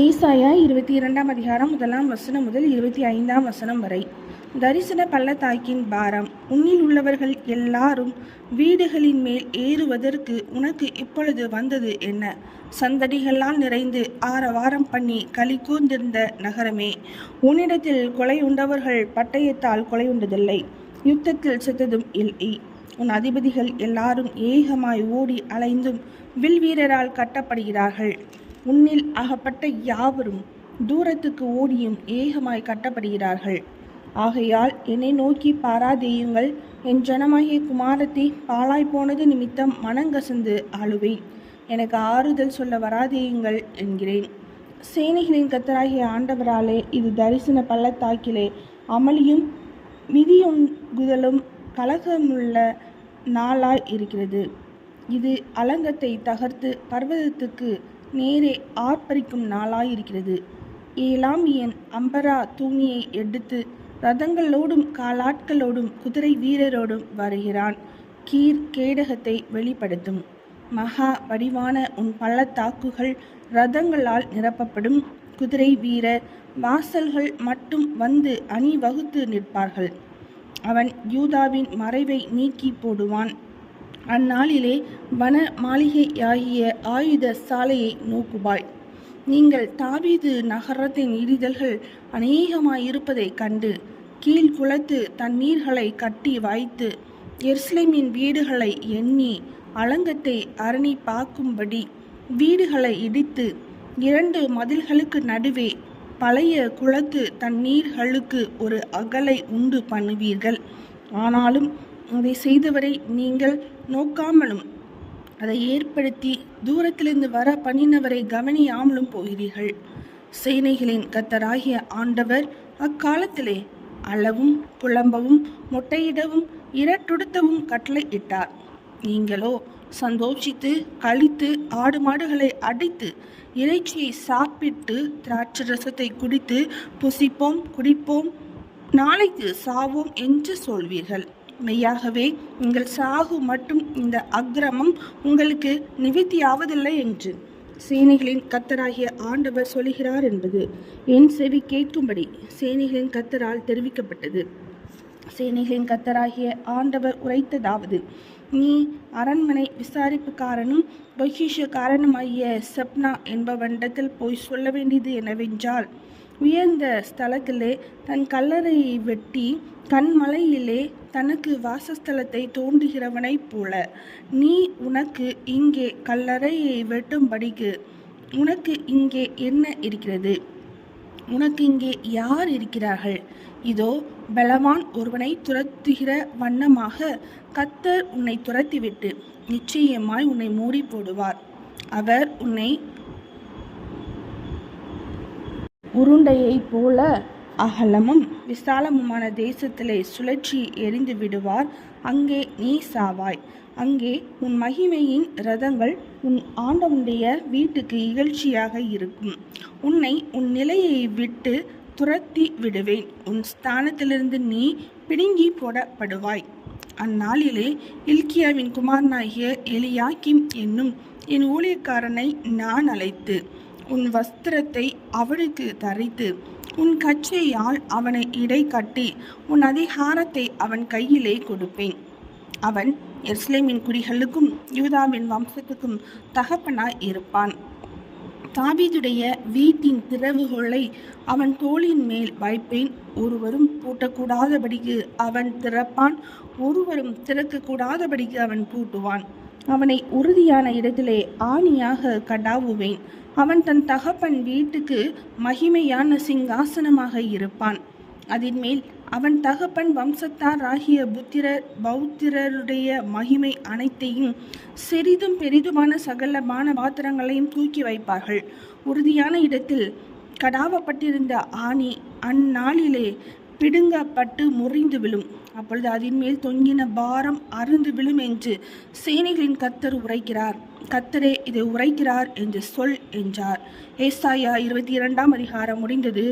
ஏசாயா 22 அதிகாரம் 1 முதல் 25 வரை. தரிசன பள்ளத்தாக்கின் பாரம். உன்னில் உள்ளவர்கள் எல்லாரும் வீடுகளின் மேல் ஏறுவதற்கு உனக்கு இப்பொழுது வந்தது என்ன? சந்தடிகளால் நிறைந்து ஆரவாரம் பண்ணி களி கூர்ந்திருந்த நகரமே, உன்னிடத்தில் கொலை உண்டவர்கள் பட்டயத்தால் கொலை உண்டதில்லை, யுத்தத்தில் செத்ததும் இல்லை. உன் அதிபதிகள் எல்லாரும் ஏகமாய் ஓடி அலைந்தும் வில் வீரரால் கட்டப்படுகிறார்கள். உன்னில் அகப்பட்ட யாவரும் தூரத்துக்கு ஓடியும் ஏகமாய் கட்டப்படுகிறார்கள். ஆகையால் என்னை நோக்கி பாராதேயுங்கள். என் ஜனமாகிய குமாரத்தை பாழாய் போனது நிமித்தம் மனங்கசந்து அழுவேன். எனக்கு ஆறுதல் சொல்ல வராதேயுங்கள் என்கிறேன். சேனைகளின் கர்த்தராகிய ஆண்டவராலே இது தரிசன பள்ளத்தாக்கிலே அமளியும் மிதியொங்குதலும் கலகமுள்ள நாளாய் இருக்கிறது. இது அலங்கத்தை தகர்த்து பர்வதத்துக்கு நேரே ஆர்ப்பரிக்கும் நாளாயிருக்கிறது. ஏலாமியன் அம்பரா தூணியை எடுத்து ரதங்களோடும் காலாட்களோடும் குதிரை வீரரோடும் வருகிறான். கீர் கேடகத்தை வெளிப்படுத்தும். மகா வடிவான உன் பள்ளத்தாக்குகள் ரதங்களால் நிரப்பப்படும். குதிரை வீரர் வாசல்கள் மட்டும் வந்து அணிவகுத்து நிற்பார்கள். அவன் யூதாவின் மறைவை நீக்கி போடுவான். அந்நாளிலே வன மாளிகையாகிய ஆயுத சாலையை நோக்குவாய். நீங்கள் தாவீது நகரத்தின் இடிதல்கள் அநேகமாயிருப்பதைக் கண்டு கீழ்குளத்து தண்ணீர்களை கட்டி வைத்து எருசலேமின் வீடுகளை எண்ணி அலங்கத்தை அரணி பார்க்கும்படி வீடுகளை இடித்து 2 மதில்களுக்கு நடுவே பழைய குளத்து தண்ணீர்களுக்கு ஒரு அகலை உண்டு பண்ணுவீர்கள். ஆனாலும் அதை செய்தவரை நீங்கள் நோக்காமலும் அதை ஏற்படுத்தி தூரத்திலிருந்து வர பண்ணினவரை கவனியாமலும் போகிறீர்கள். சேனைகளின் கர்த்தராகிய ஆண்டவர் அக்காலத்திலே அளவும் புலம்பவும் மொட்டையிடவும் இரட்டுடுத்தவும் கட்டளை இட்டார். நீங்களோ சந்தோஷித்து களித்து ஆடு மாடுகளை அடித்து இறைச்சியை சாப்பிட்டு திராட்சை ரசத்தை குடித்து புசிப்போம் குடிப்போம், நாளைக்கு சாவோம் என்று சொல்வீர்கள். மெய்யாகவே நீங்கள் சாகு மட்டும் இந்த அக்கிரமம் உங்களுக்கு நிவர்த்தியாவதில்லை என்று சேனைகளின் கர்த்தராகிய ஆண்டவர் சொல்கிறார் என்பது என் செவி கேட்கும்படி சேனைகளின் கர்த்தரால் தெரிவிக்கப்பட்டது. சேனைகளின் கர்த்தராகிய ஆண்டவர் உரைத்ததாவது: நீ அரண்மனை விசாரிப்புக்காரனும் பொக்கிஷக்காரனுமாகிய செப்னா என்பவனிடத்தில் போய் சொல்ல வேண்டியது என்னவென்றால், உயர்ந்த ஸ்தலத்திலே தன் கல்லறையை வெட்டி கண்மலையிலே தனக்கு வாசஸ்தலத்தை தோண்டுகிறவனைப் போல நீ உனக்கு இங்கே கல்லறையை வெட்டும்படிக்கு உனக்கு இங்கே என்ன இருக்கிறது? உனக்கு இங்கே யார் இருக்கிறார்கள்? இதோ பலவான் ஒருவனை துரத்துகிற வண்ணமாக கர்த்தர் உன்னை துரத்திவிட்டு நிச்சயமாய் உன்னை மூடி போடுவார். அவர் உன்னை உருண்டையை போல அகலமும் விசாலமுமான தேசத்திலே சுழற்றி எறிந்து விடுவார். அங்கே நீ சாவாய். அங்கே உன் மகிமையின் இரதங்கள் உன் ஆண்டவனுடைய வீட்டுக்கு இகழ்ச்சியாக இருக்கும். உன்னை உன் நிலையை விட்டு துரத்தி விடுவேன். உன் ஸ்தானத்திலிருந்து நீ பிடுங்கி போடப்படுவாய். அந்நாளிலே இல்க்கியாவின் குமாரனாகிய எலியாக்கிம் என்னும் என் ஊழியக்காரனை நான் அழைத்து உன் வஸ்திரத்தை அவனுக்கு தரித்து உன் கச்சையால் அவனை இடை கட்டி உன் அதிகாரத்தை அவன் கையிலே கொடுப்பேன். அவன் எருசலேமின் குடிகளுக்கும் யூதாவின் வம்சத்துக்கும் தகப்பனாய் இருப்பான். தாவீதுடைய வீட்டின் திறவுகோலை அவன் தோளின் மேல் வைப்பேன். ஒருவரும் பூட்டக்கூடாதபடிக்கு அவன் திறப்பான், ஒருவரும் திறக்கக்கூடாதபடிக்கு அவன் பூட்டுவான். அவனை உறுதியான இடத்திலே ஆணியாக கடாவுவேன். அவன் தன் தகப்பன் வீட்டுக்கு மகிமையான சிங்காசனமாக இருப்பான். அதன் மேல் அவன் தகப்பன் வம்சத்தாராகிய பௌத்திரருடைய மகிமை அனைத்தையும் சிறிதும் பெரிதுமான சகலமான பாத்திரங்களையும் தூக்கி வைப்பார்கள். உறுதியான இடத்தில் கடாவப்பட்டிருந்த ஆணி அந்நாளிலே பிடுங்கப்பட்டு முறிந்து விழும். அப்பொழுது அதன் மேல் தொங்கின பாரம் அருந்து விழும் என்று சேனைகளின் கர்த்தர் உரைக்கிறார். கர்த்தரே இதை உரைக்கிறார் என்று சொல் என்றார். ஏசாயா 22 அதிகாரம் முடிந்தது.